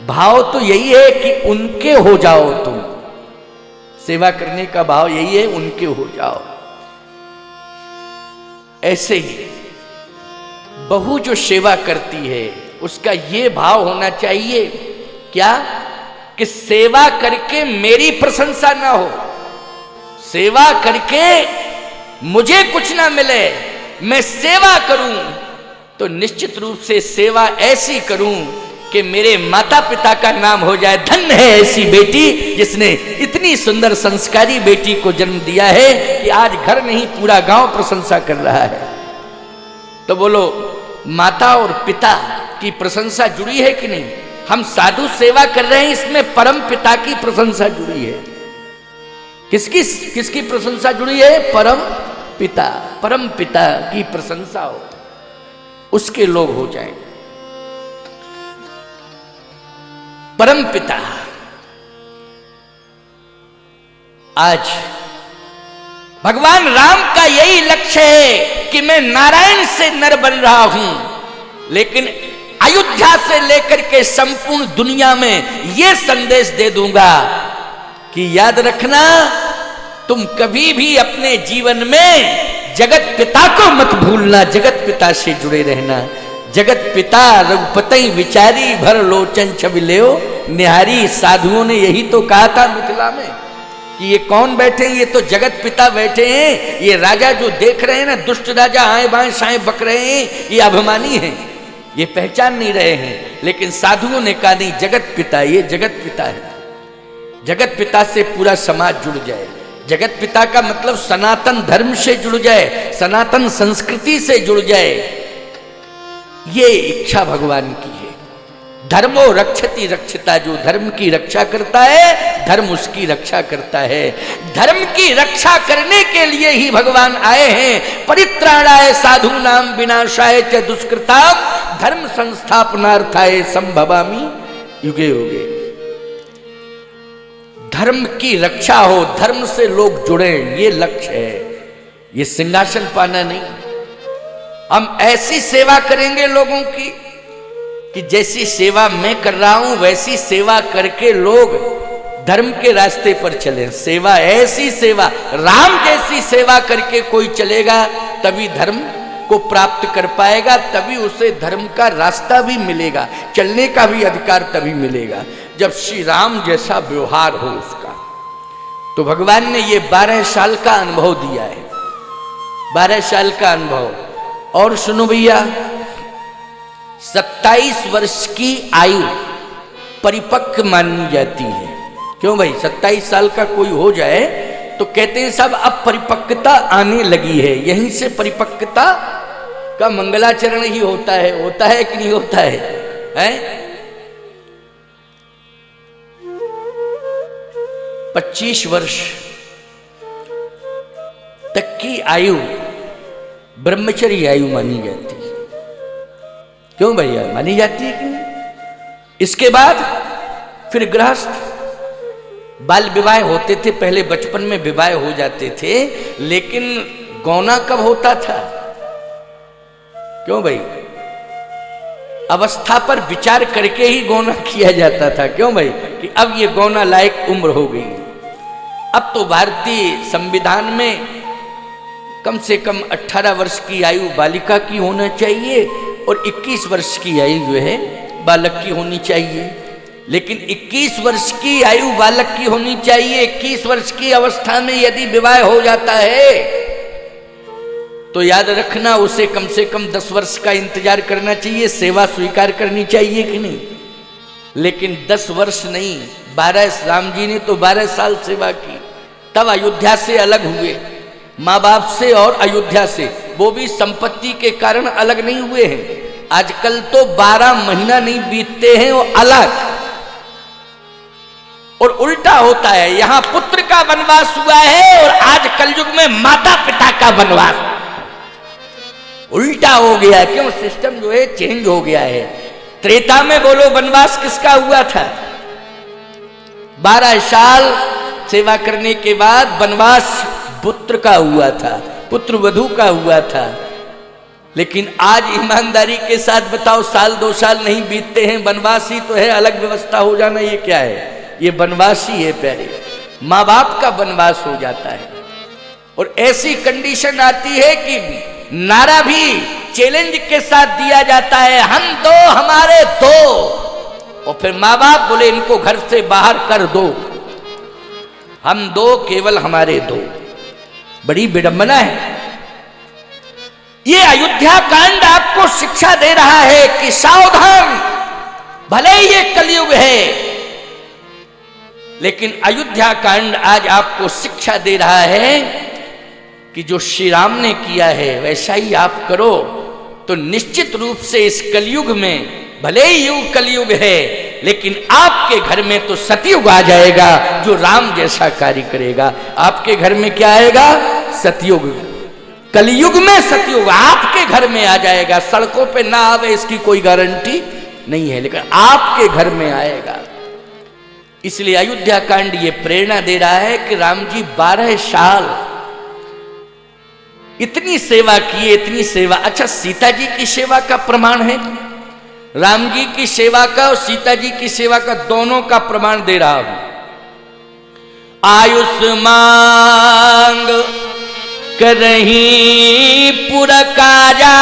भाव तो यही है कि उनके हो जाओ तुम। सेवा करने का भाव यही है, उनके हो जाओ। ऐसे ही बहू जो सेवा करती है उसका ये भाव होना चाहिए, क्या? कि सेवा करके मेरी प्रशंसा ना हो, सेवा करके मुझे कुछ ना मिले, मैं सेवा करूं तो निश्चित रूप से सेवा ऐसी करूं कि मेरे माता पिता का नाम हो जाए। धन्य है ऐसी बेटी जिसने इतनी सुंदर संस्कारी बेटी को जन्म दिया है कि आज घर नहीं पूरा गांव प्रशंसा कर रहा है। तो बोलो, माता और पिता की प्रशंसा जुड़ी है कि नहीं? हम साधु सेवा कर रहे हैं, इसमें परम पिता की प्रशंसा जुड़ी है। किसकी प्रशंसा जुड़ी है? परम पिता। परम पिता की प्रशंसा हो, उसके लोग हो जाएं। परम पिता आज भगवान राम का यही लक्ष्य है कि मैं नारायण से नर बन रहा हूं, लेकिन अयोध्या से लेकर के संपूर्ण दुनिया में यह संदेश दे दूंगा कि याद रखना, तुम कभी भी अपने जीवन में जगत पिता को मत भूलना, जगत पिता से जुड़े रहना। जगत पिता रघुपति विचारी भर लोचन छवि लेओ निहारी। साधुओं ने यही तो कहा था मिथिला में कि ये कौन बैठे हैं? ये तो जगत पिता बैठे हैं। ये राजा जो देख रहे हैं ना, दुष्ट राजा आए बाएं साएं बक रहे हैं, ये अभिमानी हैं, ये पहचान नहीं रहे हैं। लेकिन साधुओं ने कहा नहीं, जगत पिता, ये जगत पिता है। जगत पिता से पूरा समाज जुड़ जाए। जगत पिता का मतलब सनातन धर्म से जुड़ जाए, सनातन संस्कृति से जुड़ जाए, ये इच्छा भगवान की है। धर्मो रक्षति रक्षिता, जो धर्म की रक्षा करता है धर्म उसकी रक्षा करता है। धर्म की रक्षा करने के लिए ही भगवान आए हैं। परित्राणाय साधूनां विनाशाय च दुष्कृतां धर्म संस्थापनार्थाय संभवामि युगे युगे। धर्म की रक्षा हो, धर्म से लोग जुड़े, ये लक्ष्य है। ये सिंहासन पाना नहीं। हम ऐसी सेवा करेंगे लोगों की कि जैसी सेवा मैं कर रहा हूं वैसी सेवा करके लोग धर्म के रास्ते पर चले। सेवा, ऐसी सेवा, राम जैसी सेवा करके कोई चलेगा तभी धर्म को प्राप्त कर पाएगा, तभी उसे धर्म का रास्ता भी मिलेगा, चलने का भी अधिकार तभी मिलेगा जब श्री राम जैसा व्यवहार हो उसका। तो भगवान ने ये 12 साल का अनुभव दिया है, 12 साल का अनुभव। और सुनो भैया, 27 वर्ष की आयु परिपक्व मानी जाती है। क्यों भाई? 27 साल का कोई हो जाए तो कहते हैं सब अब परिपक्वता आने लगी है। यहीं से परिपक्वता का मंगलाचरण ही होता है कि नहीं होता है, हैं? 25 वर्ष तक की आयु ब्रह्मचर्य आयु मानी जाती है। क्यों भैया मानी जाती है कि नहीं? इसके बाद फिर गृहस्थ। बाल विवाह होते थे, पहले बचपन में विवाह हो जाते थे, लेकिन गौना कब होता था? क्यों भाई? अवस्था पर विचार करके ही गौना किया जाता था। क्यों भाई? कि अब ये गौना लायक उम्र हो गई। अब तो भारतीय संविधान में कम से कम 18 वर्ष की आयु बालिका की होना चाहिए और 21 वर्ष की आयु जो है बालक की होनी चाहिए। लेकिन 21 वर्ष की आयु बालक की होनी चाहिए। 21 वर्ष की अवस्था में यदि विवाह हो जाता है तो याद रखना उसे कम से कम 10 वर्ष का इंतजार करना चाहिए, सेवा स्वीकार करनी चाहिए कि नहीं? लेकिन 10 वर्ष नहीं, 12, राम जी ने तो 12 साल सेवा की। तब अयोध्या से अलग हुए, माँ बाप से और अयोध्या से, वो भी संपत्ति के कारण अलग नहीं हुए हैं। आजकल तो 12 महीना नहीं बीतते हैं वो अलग, और उल्टा होता है। यहां पुत्र का वनवास हुआ है और आज कलयुग में माता पिता का वनवास उल्टा हो गया। क्यों? सिस्टम जो है चेंज हो गया है। त्रेता में बोलो वनवास किसका हुआ था? 12 साल सेवा करने के बाद वनवास पुत्र का हुआ था, पुत्र वधू का हुआ था। लेकिन आज ईमानदारी के साथ बताओ, साल 2 साल नहीं बीतते हैं, वनवासी तो है, अलग व्यवस्था हो जाना ये क्या है? ये वनवासी है प्यारे, माँ बाप का वनवास हो जाता है। और ऐसी कंडीशन आती है कि नारा भी चैलेंज के साथ दिया जाता है, हम 2 हमारे 2, और फिर माँ बाप बोले इनको घर से बाहर कर दो, हम 2 केवल हमारे 2। बड़ी विडंबना है। ये अयोध्या कांड आपको शिक्षा दे रहा है कि सावधान, भले ही ये कलयुग है, लेकिन अयोध्या कांड आज आपको शिक्षा दे रहा है कि जो श्री राम ने किया है वैसा ही आप करो, तो निश्चित रूप से इस कलयुग में, भले ही युग कलयुग है, लेकिन आपके घर में तो सतयुग आ जाएगा जो राम जैसा कार्य करेगा। आपके घर में क्या आएगा? सतयुग। कलयुग में सतयुग आपके घर में आ जाएगा। सड़कों पे ना आवे इसकी कोई गारंटी नहीं है, लेकिन आपके घर में आएगा। इसलिए अयोध्या कांड ये प्रेरणा दे रहा है कि राम जी 12 साल इतनी सेवा की, इतनी सेवा। अच्छा, सीता जी की सेवा का प्रमाण है, राम जी की सेवा का और सीता जी की सेवा का, दोनों का प्रमाण दे रहा हूं। आयुष मांग करही पुर काजा,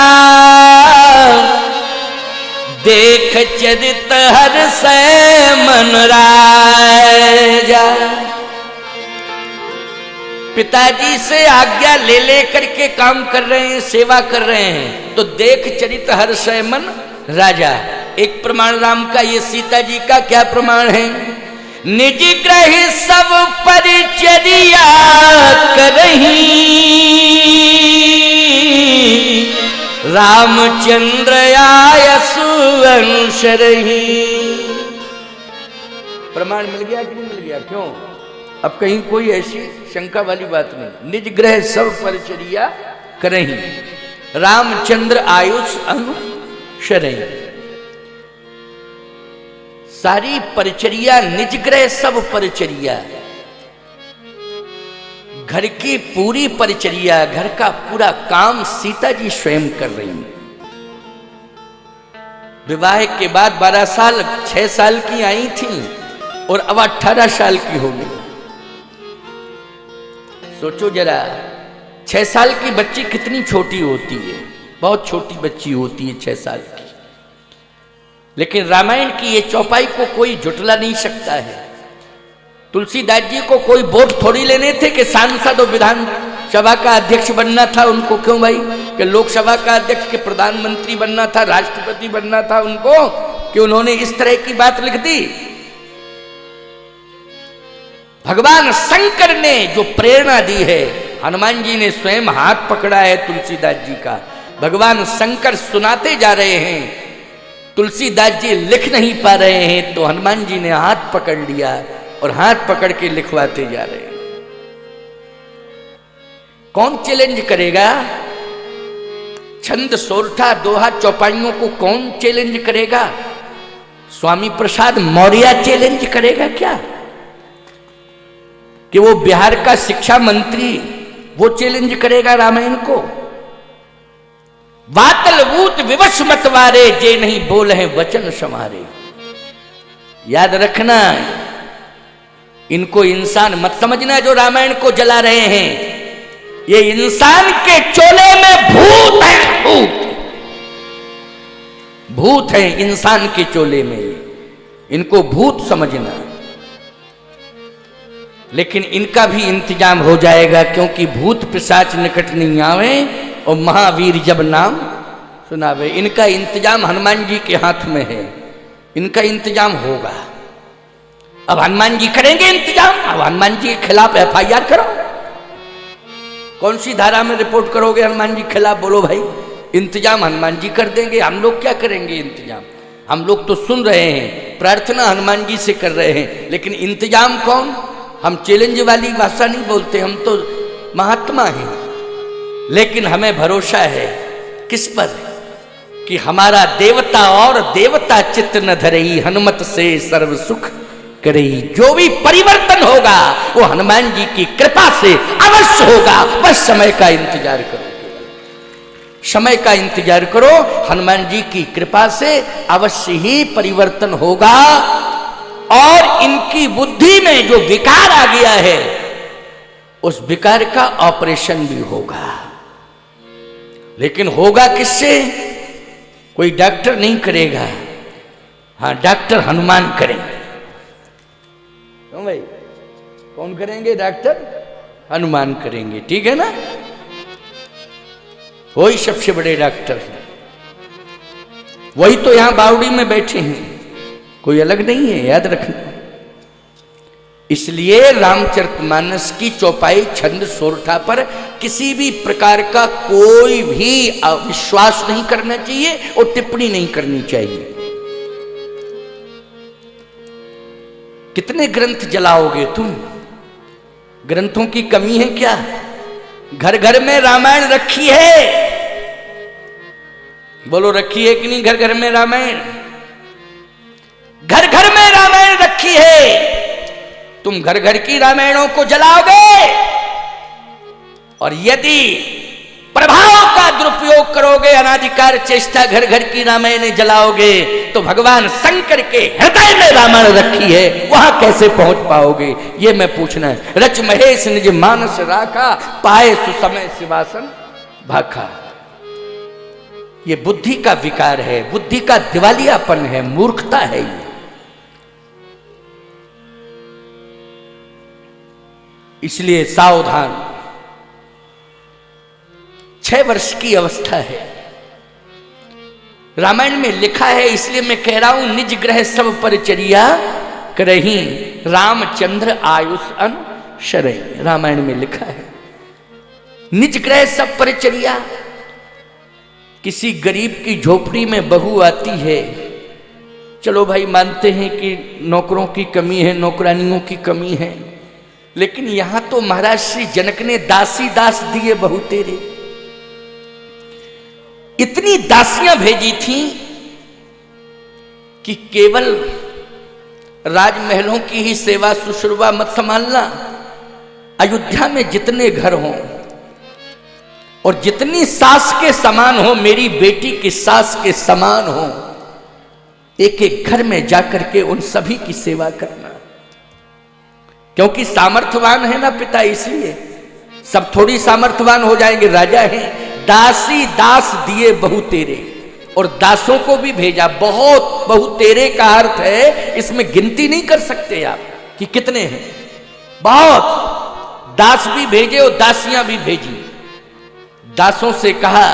देख चरित हर्ष मन राजा। पिताजी से आज्ञा ले लेकर के काम कर रहे हैं, सेवा कर रहे हैं, तो देख चरित हर्ष मन राजा। एक प्रमाण राम का, ये सीता जी का क्या प्रमाण है? निज ग्रह सब परिचर्या करही, रामचंद्र आयसु अंश रही। प्रमाण मिल गया कि नहीं मिल गया? क्यों? अब कहीं कोई ऐसी शंका वाली बात नहीं। निज ग्रह सब परिचर्या करही, रामचंद्र आयुष अंश रही। सारी परिचर्या, निज ग्रह सब परिचर्या, घर की पूरी परिचर्या, घर का पूरा काम सीता जी स्वयं कर रही हैं। विवाह के बाद 12 साल, 6 साल की आई थी और अब 18 साल की हो गई। सोचो जरा, 6 साल की बच्ची कितनी छोटी होती है, बहुत छोटी बच्ची होती है 6 साल की। लेकिन रामायण की ये चौपाई को कोई जुटला नहीं सकता है। तुलसीदास जी को कोई वोट थोड़ी लेने थे कि सांसद और विधानसभा का अध्यक्ष बनना था उनको। क्यों भाई? कि लोकसभा का अध्यक्ष, के प्रधानमंत्री बनना था, राष्ट्रपति बनना था उनको, कि उन्होंने इस तरह की बात लिख दी। भगवान शंकर ने जो प्रेरणा दी है, हनुमान जी ने स्वयं हाथ पकड़ा है तुलसीदास जी का। भगवान शंकर सुनाते जा रहे हैं, तुलसीदास जी लिख नहीं पा रहे हैं, तो हनुमान जी ने हाथ पकड़ लिया और हाथ पकड़ के लिखवाते जा रहे हैं। कौन चैलेंज करेगा? छंद, सोरठा, दोहा, चौपाइयों को कौन चैलेंज करेगा? स्वामी प्रसाद मौर्य चैलेंज करेगा क्या? कि वो बिहार का शिक्षा मंत्री, वो चैलेंज करेगा रामायण को? वातल भूत विवश मतवारे, जे नहीं बोल है वचन समारे। याद रखना, इनको इंसान मत समझना जो रामायण को जला रहे हैं। ये इंसान के चोले में भूत है, भूत भूत है इंसान के चोले में, इनको भूत समझना। लेकिन इनका भी इंतजाम हो जाएगा, क्योंकि भूत पिशाच निकट नहीं आवे और महावीर जब नाम सुनावे। इनका इंतजाम हनुमान जी के हाथ में है, इनका इंतजाम होगा। अब हनुमान जी करेंगे इंतजाम। अब हनुमान जी के खिलाफ FIR करो। कौन सी धारा में रिपोर्ट करोगे हनुमान जी के खिलाफ? बोलो भाई। इंतजाम हनुमान जी कर देंगे, हम लोग क्या करेंगे इंतजाम? हम लोग तो सुन रहे हैं, प्रार्थना हनुमान जी से कर रहे हैं, लेकिन इंतजाम कौन? हम चैलेंज वाली भाषा नहीं बोलते, हम तो महात्मा हैं। लेकिन हमें भरोसा है किस पर? कि हमारा देवता और देवता चित्त न धरई, हनुमत से सर्व सुख करई। जो भी परिवर्तन होगा वो हनुमान जी की कृपा से अवश्य होगा, बस समय का इंतजार करो। समय का इंतजार करो, हनुमान जी की कृपा से अवश्य ही परिवर्तन होगा और इनकी बुद्धि में जो विकार आ गया है उस विकार का ऑपरेशन भी होगा। लेकिन होगा किससे? कोई डॉक्टर नहीं करेगा, हाँ डॉक्टर हनुमान करेंगे। क्यों भाई, कौन करेंगे? डॉक्टर हनुमान करेंगे, ठीक है ना? वही सबसे बड़े डॉक्टर हैं, वही तो यहां बावड़ी में बैठे हैं, कोई अलग नहीं है, याद रखना। इसलिए रामचरितमानस की चौपाई छंद सोरठा पर किसी भी प्रकार का कोई भी अविश्वास नहीं करना चाहिए और टिप्पणी नहीं करनी चाहिए। कितने ग्रंथ जलाओगे तुम? ग्रंथों की कमी है क्या? घर घर में रामायण रखी है, बोलो रखी है कि नहीं? घर घर में रामायण, घर घर में रामायण रखी है। तुम घर घर की रामायणों को जलाओगे और यदि प्रभाव का दुरुपयोग करोगे, अनाधिकार चेष्टा घर घर की रामायण जलाओगे, तो भगवान शंकर के हृदय में रामायण रखी है, वहां कैसे पहुंच पाओगे? ये मैं पूछना है। रच महेश निज मानस राखा, पाए सुसमय सिवासन भाखा। ये बुद्धि का विकार है, बुद्धि का दिवालियापन है, मूर्खता है ये। इसलिए सावधान। 6 वर्ष की अवस्था है, रामायण में लिखा है, इसलिए मैं कह रहा हूं, निज ग्रह सब परिचर्या करही, रामचंद्र आयुष अन शरय। रामायण में लिखा है निज ग्रह सब परिचर्या। किसी गरीब की झोपड़ी में बहू आती है, चलो भाई मानते हैं कि नौकरों की कमी है, नौकरानियों की कमी है, लेकिन यहां तो महाराज श्री जनक ने दासी दास दिए बहू तेरे। इतनी दासियां भेजी थी कि केवल राजमहलों की ही सेवा शुश्रूषा मत संभालना, अयोध्या में जितने घर हों और जितनी सास के समान हो, मेरी बेटी की सास के समान हो, एक एक घर में जाकर के उन सभी की सेवा करना। क्योंकि सामर्थ्यवान है ना पिता, इसलिए सब थोड़ी सामर्थ्यवान हो जाएंगे, राजा हैं। दासी दास दिए बहु तेरे, और दासों को भी भेजा। बहुत बहु तेरे का अर्थ है, इसमें गिनती नहीं कर सकते आप कि कितने हैं, बहुत दास भी भेजे और दासियां भी भेजी। दासों से कहा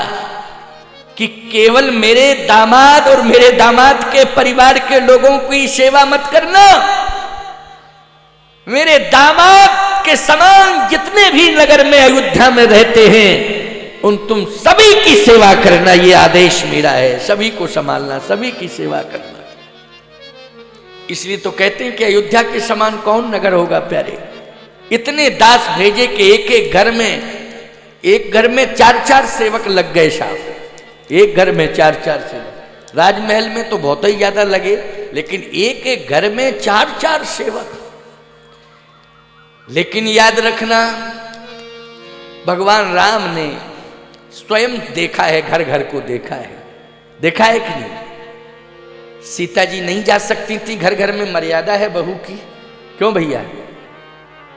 कि केवल मेरे दामाद और मेरे दामाद के परिवार के लोगों की सेवा मत करना, मेरे दामाद के समान जितने भी नगर में अयोध्या में रहते हैं उन तुम सभी की सेवा करना। ये आदेश मेरा है, सभी को संभालना, सभी की सेवा करना। इसलिए तो कहते हैं कि अयोध्या के समान कौन नगर होगा प्यारे। इतने दास भेजे कि एक घर में 4-4 सेवक लग गए साहब। एक घर में 4-4 सेवक, राजमहल में तो बहुत ही ज्यादा लगे, लेकिन एक घर में 4-4 सेवक। लेकिन याद रखना, भगवान राम ने स्वयं देखा है, घर घर को देखा है। देखा है कि नहीं? सीता जी नहीं जा सकती थी घर घर में, मर्यादा है बहू की। क्यों भैया?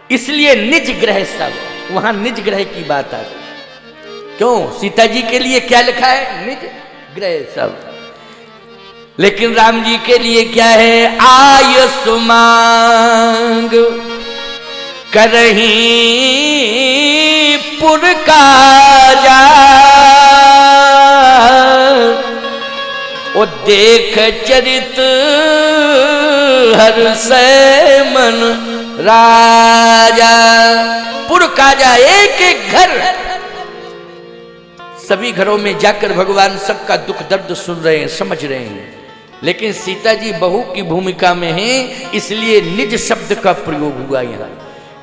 इसलिए निज ग्रह सब, वहां निज ग्रह की बात आ गई। क्यों? सीता जी के लिए क्या लिखा है? निज ग्रह सब। लेकिन राम जी के लिए क्या है? आय सुमांग करही पुर काजा, ओ देख चरित हर से मन राजा। पुर काजा, एक एक घर, सभी घरों में जाकर भगवान सबका दुख दर्द सुन रहे हैं, समझ रहे हैं। लेकिन सीता जी बहू की भूमिका में हैं, इसलिए निज शब्द का प्रयोग हुआ यहाँ।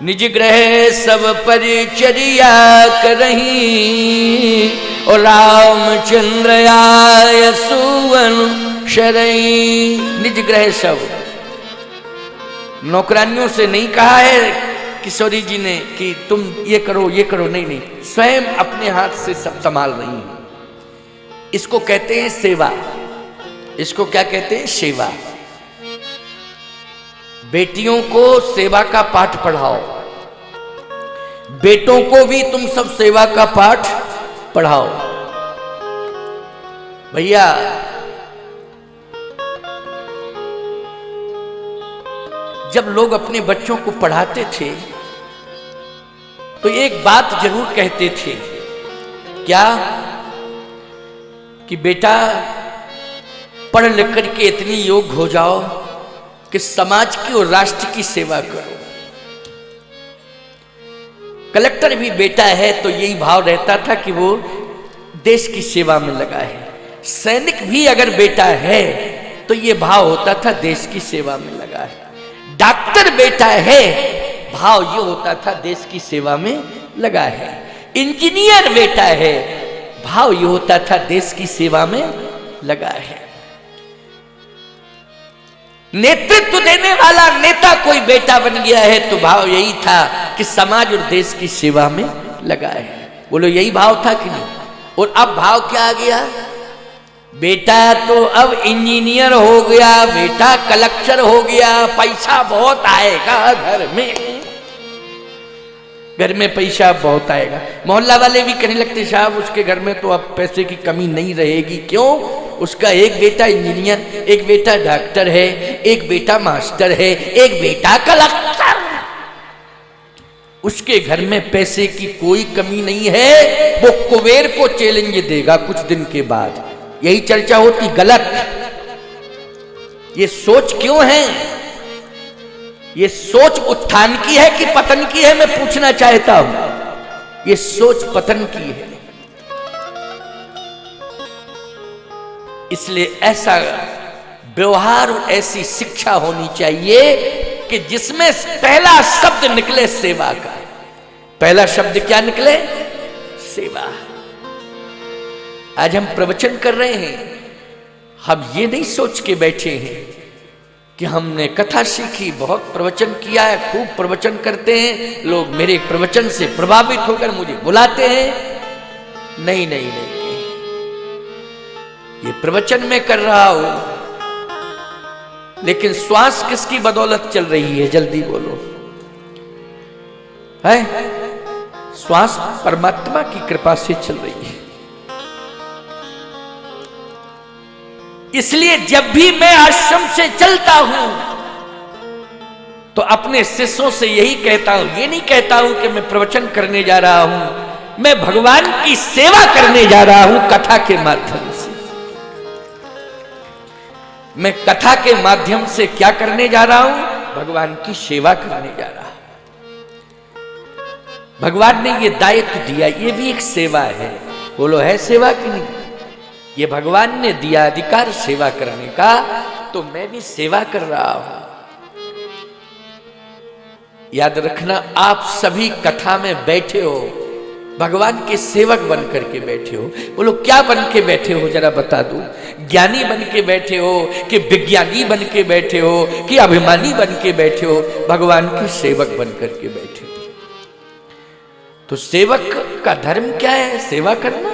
निज ग्रह सब परिचर्या करही, और रामचंद्र आय सुवन शरई। निज ग्रह सब, नौकरानियों से नहीं कहा है किशोरी जी ने कि तुम ये करो ये करो, नहीं नहीं, स्वयं अपने हाथ से सब संभाल रही हैं। इसको कहते हैं सेवा। इसको क्या कहते हैं? सेवा। बेटियों को सेवा का पाठ पढ़ाओ, बेटों को भी तुम सब सेवा का पाठ पढ़ाओ। भैया जब लोग अपने बच्चों को पढ़ाते थे तो एक बात जरूर कहते थे, क्या? कि बेटा पढ़ लिख करके इतनी योग्य हो जाओ कि समाज की और राष्ट्र की सेवा करो। कलेक्टर भी बेटा है तो यही भाव रहता था कि वो देश की सेवा में लगा है। सैनिक भी अगर बेटा है तो ये भाव होता था देश की सेवा में लगा है। डॉक्टर बेटा है, भाव ये होता था देश की सेवा में लगा है। इंजीनियर बेटा है, भाव ये होता था देश की सेवा में लगा है। नेतृत्व देने वाला नेता कोई बेटा बन गया है तो भाव यही था कि समाज और देश की सेवा में लगा है। बोलो यही भाव था कि नहीं? और अब भाव क्या आ गया? बेटा तो अब इंजीनियर हो गया, बेटा कलेक्टर हो गया, पैसा बहुत आएगा घर में पैसा बहुत आएगा। मोहल्ला वाले भी कहने लगते साहब उसके घर में तो अब पैसे की कमी नहीं रहेगी। क्यों? उसका एक बेटा इंजीनियर, एक बेटा डॉक्टर है, एक बेटा मास्टर है, एक बेटा कलेक्टर। उसके घर में पैसे की कोई कमी नहीं है। वो कुबेर को चैलेंज देगा कुछ दिन के बाद। यही चर्चा होती। गलत। ये सोच क्यों है? ये सोच उत्थान की है कि पतन की है? मैं पूछना चाहता हूं। ये सोच पतन की है। इसलिए ऐसा व्यवहार और ऐसी शिक्षा होनी चाहिए कि जिसमें पहला शब्द निकले सेवा का। पहला शब्द क्या निकले? सेवा। आज हम प्रवचन कर रहे हैं, हम ये नहीं सोच के बैठे हैं कि हमने कथा सीखी, बहुत प्रवचन किया है, खूब प्रवचन करते हैं लोग, मेरे प्रवचन से प्रभावित होकर मुझे बुलाते हैं। नहीं नहीं नहीं, ये प्रवचन में कर रहा हूं, लेकिन श्वास किसकी बदौलत चल रही है? जल्दी बोलो। है? श्वास परमात्मा की कृपा से चल रही है। इसलिए जब भी मैं आश्रम से चलता हूं तो अपने शिष्यों से यही कहता हूं। ये नहीं कहता हूं कि मैं प्रवचन करने जा रहा हूं, मैं भगवान की सेवा करने जा रहा हूं कथा के माध्यम से। मैं कथा के माध्यम से क्या करने जा रहा हूं? भगवान की सेवा करने जा रहा हूं। भगवान ने ये दायित्व दिया, ये भी एक सेवा है। बोलो है सेवा कि नहीं? ये भगवान ने दिया अधिकार सेवा करने का, तो मैं भी सेवा कर रहा हूं। याद रखना, आप सभी कथा में बैठे हो, भगवान के सेवक बन करके बैठे हो। बोलो क्या बन के बैठे हो? जरा बता दो। ज्ञानी बन के बैठे हो कि विज्ञानी बन के बैठे हो कि अभिमानी बन के बैठे हो? भगवान के सेवक बन करके बैठे हो। तो सेवक का धर्म क्या है? सेवा करना।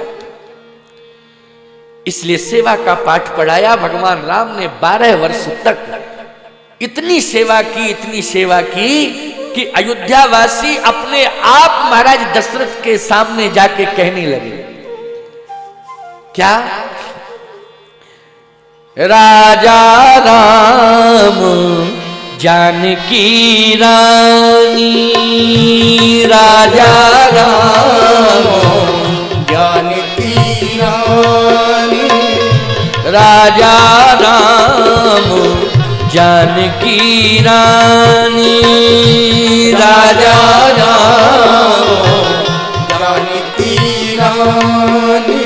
इसलिए सेवा का पाठ पढ़ाया। भगवान राम ने 12 वर्ष तक इतनी सेवा की, इतनी सेवा की कि अयोध्यावासी अपने आप महाराज दशरथ के सामने जाके कहने लगे, क्या? राजा राम जानकी रानी, राजा राम जानकी रानी, राजा राम जानकी रानी, राजा राम जानकी रानी,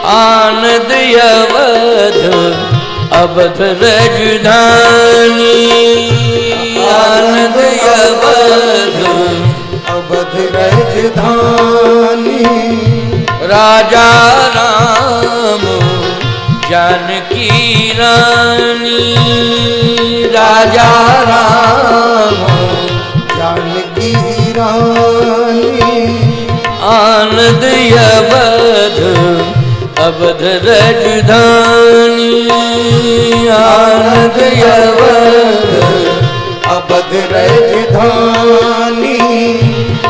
आनंद अवध अवध राजधानी, आनंद अवध अवध राजधानी, राजा राम जानकी रानी, राजा राम जानकी रानी, आनंद अवध अवध राजधानी आनंद अवध अवध राजधानी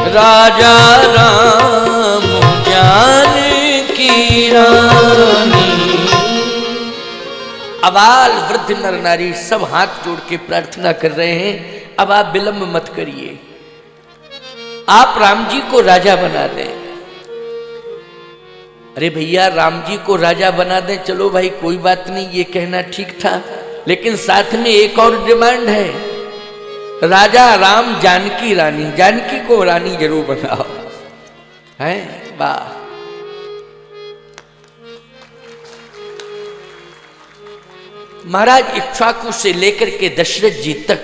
राजा राम जानकी रानी। अबाल वृद्ध नर नारी सब हाथ जोड़ के प्रार्थना कर रहे हैं। अब आप विलंब मत करिए, आप राम जी को राजा बना दें। अरे भैया राम जी को राजा बना दें, चलो भाई कोई बात नहीं, ये कहना ठीक था, लेकिन साथ में एक और डिमांड है, राजा राम जानकी रानी, जानकी को रानी जरूर बनाओ। है वाह। महाराज इक्ष्वाकु से लेकर के दशरथ जी तक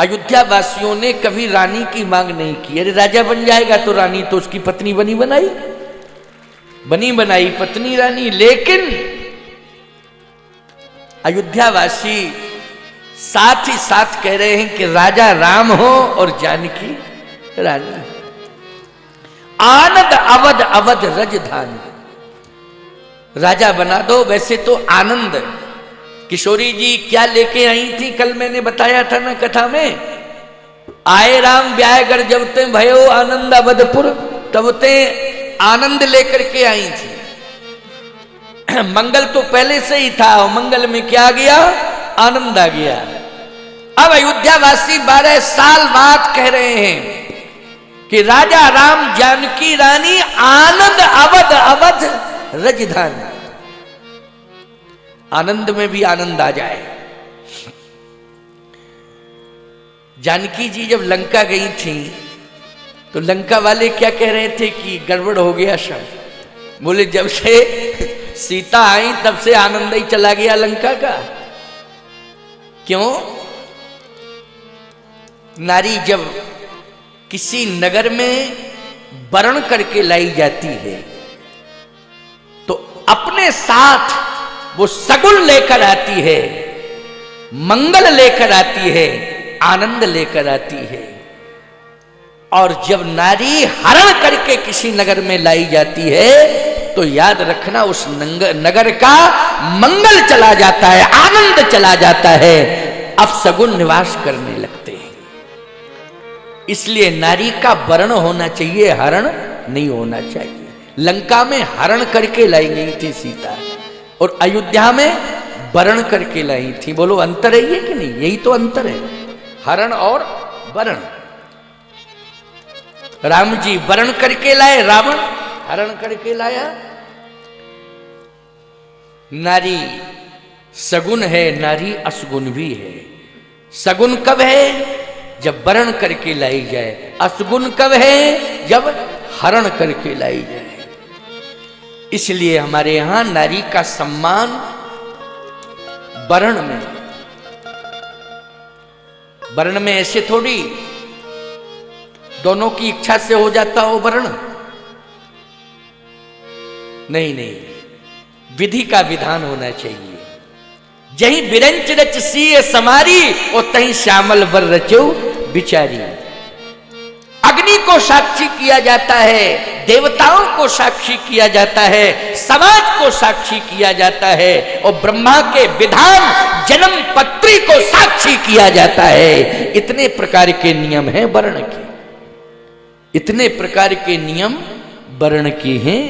अयोध्या वासियों ने कभी रानी की मांग नहीं की। अरे राजा बन जाएगा तो रानी तो उसकी पत्नी बनी बनाई पत्नी रानी। लेकिन अयोध्या वासी साथ ही साथ कह रहे हैं कि राजा राम हो और जानकी रानी। आनंद अवध अवध राजधानी, राजा बना दो। वैसे तो आनंद किशोरी जी क्या लेके आई थी, कल मैंने बताया था ना कथा में, आए राम ब्याहगर जब ते भयो आनंद अवधपुर, तब ते आनंद लेकर के आई थी। मंगल तो पहले से ही था और मंगल में क्या आ गया, आनंद आ गया। अब अयोध्या वासी 12 साल बाद कह रहे हैं कि राजा राम जानकी रानी आनंद अवध अवध राजधानी। आनंद में भी आनंद आ जाए। जानकी जी जब लंका गई थी तो लंका वाले क्या कह रहे थे कि गड़बड़ हो गया सब। बोले जब से सीता आई तब से आनंद ही चला गया लंका का। क्यों? नारी जब किसी नगर में वरण करके लाई जाती है तो अपने साथ वो सगुन लेकर आती है, मंगल लेकर आती है, आनंद लेकर आती है। और जब नारी हरण करके किसी नगर में लाई जाती है तो याद रखना उस नगर का मंगल चला जाता है, आनंद चला जाता है, अपसगुन निवास करने लगते हैं। इसलिए नारी का वर्ण होना चाहिए, हरण नहीं होना चाहिए। लंका में हरण करके लाई गई थी सीता और अयोध्या में वरण करके लाई थी। बोलो अंतर है ये कि नहीं? यही तो अंतर है, हरण और वरण। राम जी वरण करके लाए, रावण हरण करके लाया। नारी सगुन है, नारी असगुन भी है। सगुन कब है? जब वरण करके लाई जाए। असगुन कब है? जब हरण करके लाई जाए। इसलिए हमारे यहां नारी का सम्मान वर्ण में। वर्ण में ऐसे थोड़ी दोनों की इच्छा से हो जाता हो वर्ण, नहीं नहीं, विधि का विधान होना चाहिए। जही बिरंच रच सीय समारी और तही श्यामल वर रचो बिचारी। अग्नि को साक्षी किया जाता है, देवताओं को साक्षी किया जाता है, समाज को साक्षी किया जाता है और ब्रह्मा के विधान जन्म पत्री को साक्षी किया जाता है। इतने प्रकार के नियम हैं वर्ण के, इतने प्रकार के नियम वर्ण के हैं।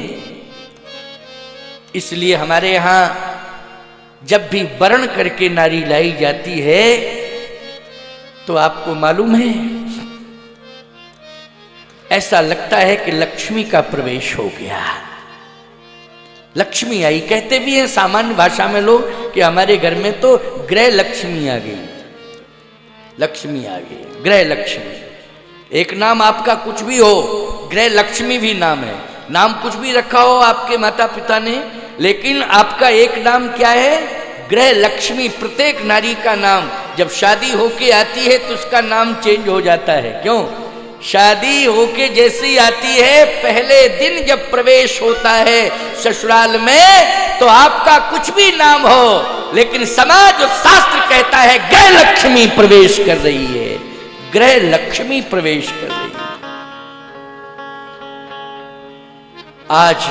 इसलिए हमारे यहां जब भी वर्ण करके नारी लाई जाती है तो आपको मालूम है ऐसा लगता है कि लक्ष्मी का प्रवेश हो गया, लक्ष्मी आई। कहते भी हैं सामान्य भाषा में लोग कि हमारे घर में तो गृह लक्ष्मी आ गई, लक्ष्मी आ गई, गृह लक्ष्मी। एक नाम आपका कुछ भी हो, गृह लक्ष्मी भी नाम है। नाम कुछ भी रखा हो आपके माता पिता ने, लेकिन आपका एक नाम क्या है? गृह लक्ष्मी। प्रत्येक नारी का नाम जब शादी होके आती है तो उसका नाम चेंज हो जाता है। क्यों? शादी होके जैसे ही आती है, पहले दिन जब प्रवेश होता है ससुराल में, तो आपका कुछ भी नाम हो, लेकिन समाज और शास्त्र कहता है गृह लक्ष्मी प्रवेश कर रही है, गृह लक्ष्मी प्रवेश कर रही है। आज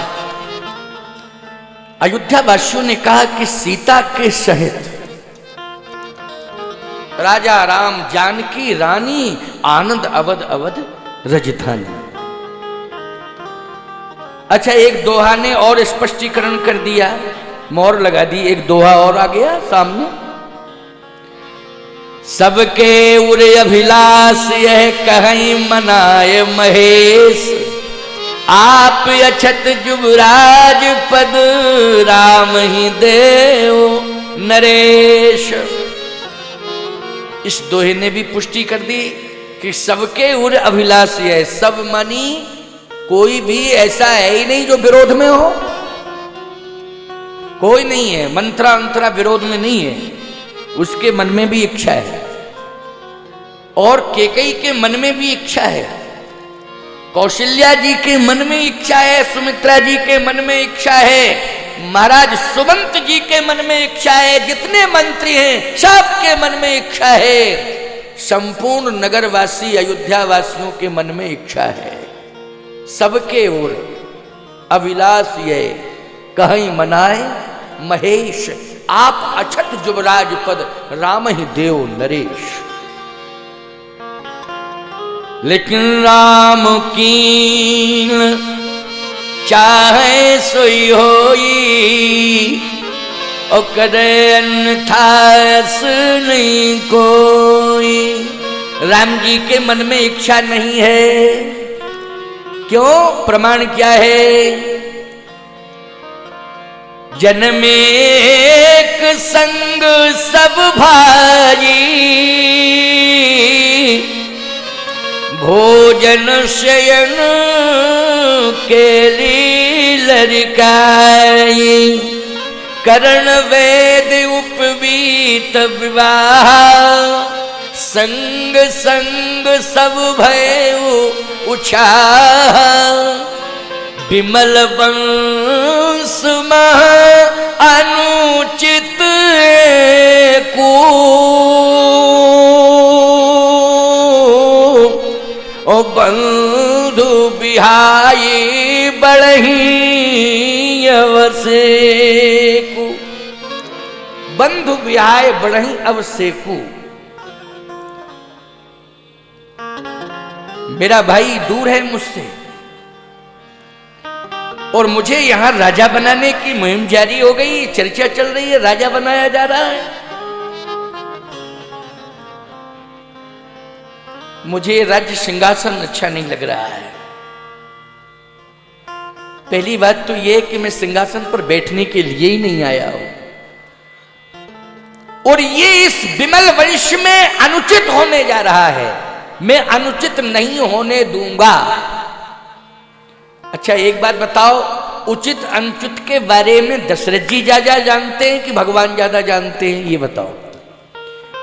अयोध्या वासियों ने कहा कि सीता के सहित राजा राम जानकी रानी आनंद अवध अवध रजधानी। अच्छा, एक दोहा ने और स्पष्टीकरण कर दिया, मोहर लगा दी, एक दोहा और आ गया सामने। सबके उर अभिलाष यह कहीं मनाए महेश, आप अछत जुबराज पद राम ही देव नरेश। इस दोहे ने भी पुष्टि कर दी कि सबके उर अभिलाष है, सब मानी कोई भी ऐसा है ही नहीं जो विरोध में हो, कोई नहीं है, मंत्रा अंतरा विरोध में नहीं है, उसके मन में भी इच्छा है और केकई के मन में भी इच्छा है, कौशल्या जी के मन में इच्छा है, सुमित्रा जी के मन में इच्छा है, महाराज सुमंत जी के मन में इच्छा है, जितने मंत्री हैं सबके मन में इच्छा है, संपूर्ण नगरवासी अयोध्या वासियों के मन में इच्छा है। सबके ओर अभिलाष ये कहीं मनाए महेश, आप अछत जुबराज पद राम ही देव नरेश। लेकिन राम कीन चाहे सोई होई, और करे अन्यथास नहीं कोई। राम जी के मन में इच्छा नहीं है, क्यों? प्रमाण क्या है? जन्म एक संग सब भाई, भोजन शयन के लड़काई, करण वेद उपवीत विवाह, संग संग सब भय उछाह, विमल वंश मह अनुचित को, ओ बंधु बिहाई बढ़ही अवसेकु, बंधु बिहाय बढ़ही अवसेकु। मेरा भाई दूर है मुझसे और मुझे यहां राजा बनाने की मुहिम जारी हो गई, चर्चा चल रही है, राजा बनाया जा रहा है। मुझे राज्य सिंहासन अच्छा नहीं लग रहा है। पहली बात तो यह कि मैं सिंहासन पर बैठने के लिए ही नहीं आया हूं, और ये इस विमल वंश में अनुचित होने जा रहा है, मैं अनुचित नहीं होने दूंगा। अच्छा, एक बात बताओ, उचित अनुचित के बारे में दशरथ जी ज्यादा जानते हैं कि भगवान ज्यादा जानते हैं? ये बताओ।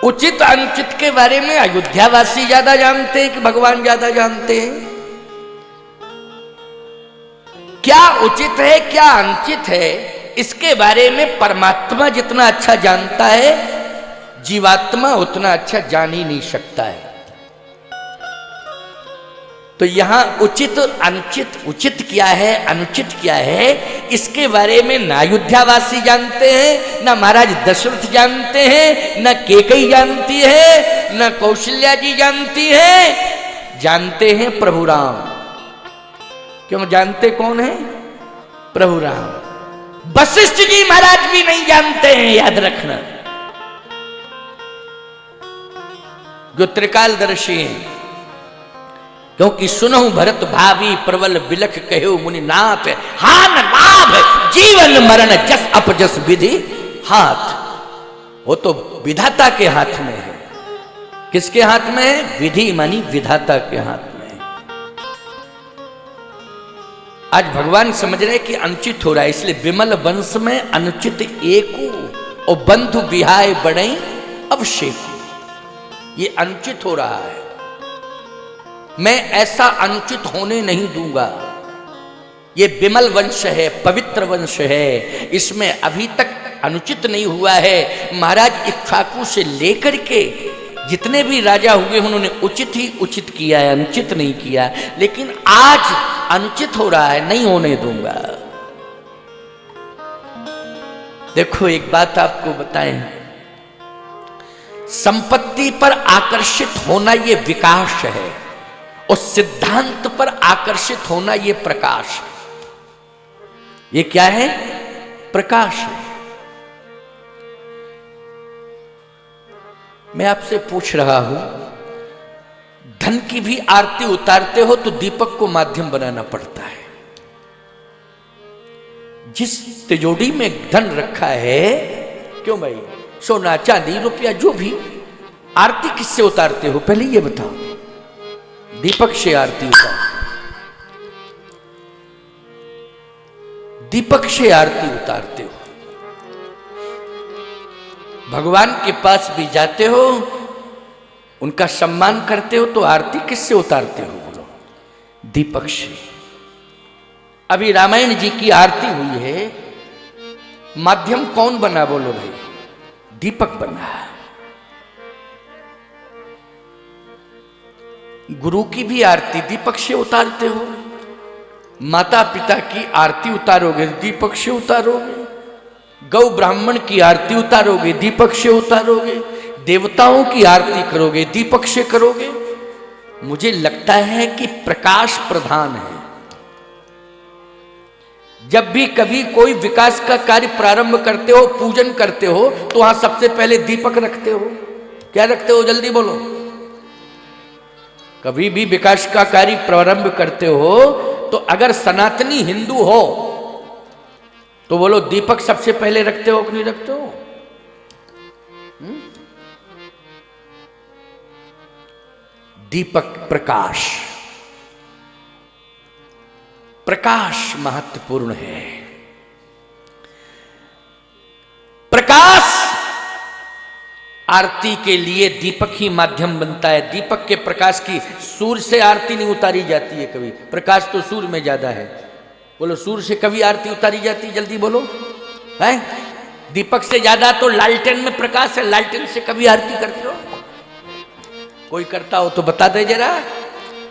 उचित अनुचित के बारे में अयोध्यावासी ज्यादा जानते हैं कि भगवान ज्यादा जानते हैं? क्या उचित है क्या अनुचित है, इसके बारे में परमात्मा जितना अच्छा जानता है, जीवात्मा उतना अच्छा जान ही नहीं सकता है। तो यहां उचित अनुचित, उचित क्या है अनुचित क्या है, इसके बारे में ना अयोध्यावासी जानते हैं, ना महाराज दशरथ जानते हैं, ना केकई जानती है, ना कौशल्या जी जानती है, जानते हैं प्रभु राम। क्यों जानते? कौन है? प्रभु राम। वशिष्ठ जी महाराज भी नहीं जानते हैं, याद रखना, जो त्रिकालदर्शी हैं। क्योंकि सुनहु भरत भावी प्रबल बिलख कहो मुनिनाथ, हान लाभ जीवन मरण जस अपजस विधि हाथ। वो तो विधाता के हाथ में है। किसके हाथ में है? विधि मानी विधाता के हाथ में है। आज भगवान समझ रहे कि अनुचित हो रहा है, इसलिए विमल वंश में अनुचित एकू और बंधु बिहाय बढ़ई अवशेकु। ये अनुचित हो रहा है, मैं ऐसा अनुचित होने नहीं दूंगा। ये विमल वंश है, पवित्र वंश है, इसमें अभी तक अनुचित नहीं हुआ है। महाराज इक्ष्वाकु से लेकर के जितने भी राजा हुए उन्होंने उचित ही उचित किया है, अनुचित नहीं किया। लेकिन आज अनुचित हो रहा है, नहीं होने दूंगा। देखो एक बात आपको बताएं, संपत्ति पर आकर्षित होना ये विकास है और सिद्धांत पर आकर्षित होना ये प्रकाश है। ये क्या है? प्रकाश है। मैं आपसे पूछ रहा हूं, धन की भी आरती उतारते हो तो दीपक को माध्यम बनाना पड़ता है। जिस तिजोरी में धन रखा है, क्यों भाई, सोना चांदी रुपया जो भी, आरती किससे उतारते हो पहले ये बताओ? दीपक से आरती उतार, दीपक से आरती उतारते हो। भगवान के पास भी जाते हो, उनका सम्मान करते हो, तो आरती किससे उतारते हो? बोलो, दीपक से। अभी रामायण जी की आरती हुई है, माध्यम कौन बना? बोलो भाई, दीपक बना। गुरु की भी आरती दीपक से उतारते हो, माता पिता की आरती उतारोगे दीपक से उतारोगे, गौ ब्राह्मण की आरती उतारोगे दीपक से उतारोगे, देवताओं की आरती करोगे दीपक से करोगे। मुझे लगता है कि प्रकाश प्रधान है। जब भी कभी कोई विकास का कार्य प्रारंभ करते हो, पूजन करते हो, तो वहां सबसे पहले दीपक रखते हो। क्या रखते हो? जल्दी बोलो। कभी भी विकास का कार्य प्रारंभ करते हो तो अगर सनातनी हिंदू हो तो बोलो, दीपक सबसे पहले रखते हो कि नहीं रखते हो? दीपक प्रकाश, प्रकाश महत्वपूर्ण है। प्रकाश आरती के लिए दीपक ही माध्यम बनता है। दीपक के प्रकाश की सूर्य से आरती नहीं उतारी जाती है कभी। प्रकाश तो सूर्य में ज्यादा है। बोलो, सूर्य से कभी आरती उतारी जाती है? जल्दी बोलो। है? दीपक से ज्यादा तो लालटेन में प्रकाश है। लालटेन से कभी आरती करते हो? कोई करता हो तो बता दे जरा।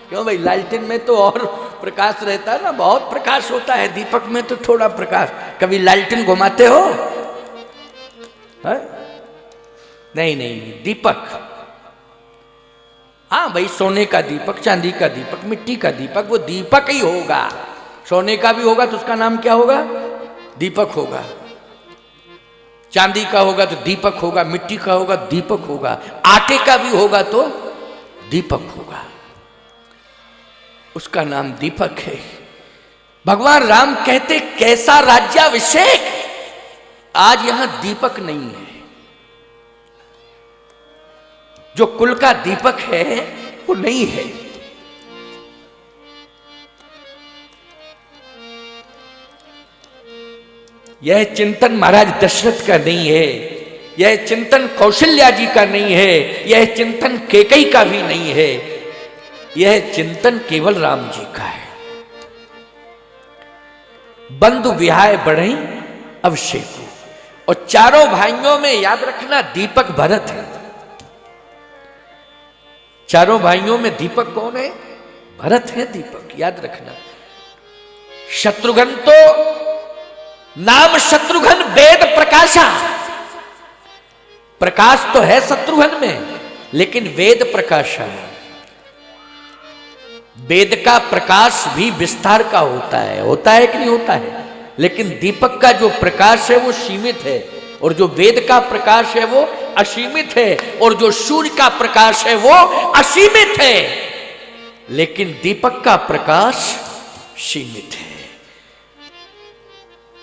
क्यों भाई, लालटेन में तो और प्रकाश रहता है ना, बहुत प्रकाश होता है। दीपक में तो थोड़ा प्रकाश। कभी लालटेन घुमाते हो? है? नहीं नहीं नहीं, दीपक। हाँ भाई, सोने का दीपक, चांदी का दीपक, मिट्टी का दीपक, वो दीपक ही होगा। सोने का भी होगा तो उसका नाम क्या होगा? दीपक होगा। चांदी का होगा तो दीपक होगा, मिट्टी का होगा दीपक होगा, आटे का भी होगा तो दीपक होगा, उसका नाम दीपक है। भगवान राम कहते, कैसा राज्याभिषेक, आज यहां दीपक नहीं है। जो कुल का दीपक है वो नहीं है। यह चिंतन महाराज दशरथ का नहीं है, यह चिंतन कौशल्या जी का नहीं है, यह चिंतन कैकेयी का भी नहीं है, यह चिंतन केवल राम जी का है। बंधु विहाय बढ़ई अभिषेक। और चारों भाइयों में याद रखना, दीपक भरत है। चारों भाइयों में दीपक कौन है? भरत है दीपक, याद रखना। शत्रुघ्न तो नाम शत्रुघ्न वेद प्रकाशा, प्रकाश तो है शत्रुघ्न में, लेकिन वेद प्रकाशा। वेद का प्रकाश भी विस्तार का होता है कि नहीं होता है? लेकिन दीपक का जो प्रकाश है वो सीमित है, और जो वेद का प्रकाश है वो असीमित है, और जो सूर्य का प्रकाश है वो असीमित है, लेकिन दीपक का प्रकाश सीमित है।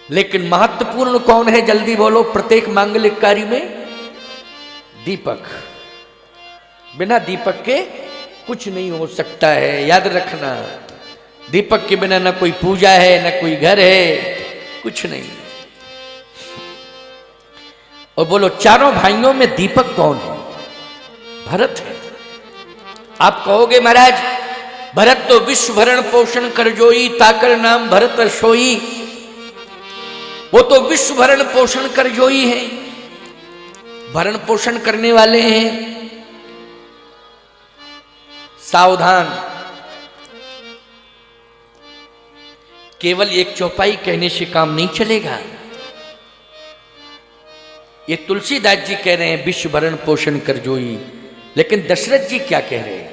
लेकिन महत्वपूर्ण कौन है? जल्दी बोलो। प्रत्येक मांगलिक कार्य में दीपक, बिना दीपक के कुछ नहीं हो सकता है, याद रखना। दीपक के बिना ना कोई पूजा है, ना कोई घर है, कुछ नहीं। और बोलो, चारों भाइयों में दीपक कौन है? भरत है। आप कहोगे महाराज, भरत तो विश्व भरण पोषण कर जोई, ताकर नाम भरत सोई। वो तो विश्व भरण पोषण कर जोई है, भरण पोषण करने वाले हैं। सावधान, केवल एक चौपाई कहने से काम नहीं चलेगा। ये तुलसीदास जी कह रहे हैं विश्व भरण पोषण कर जोई, लेकिन दशरथ जी क्या कह रहे हैं?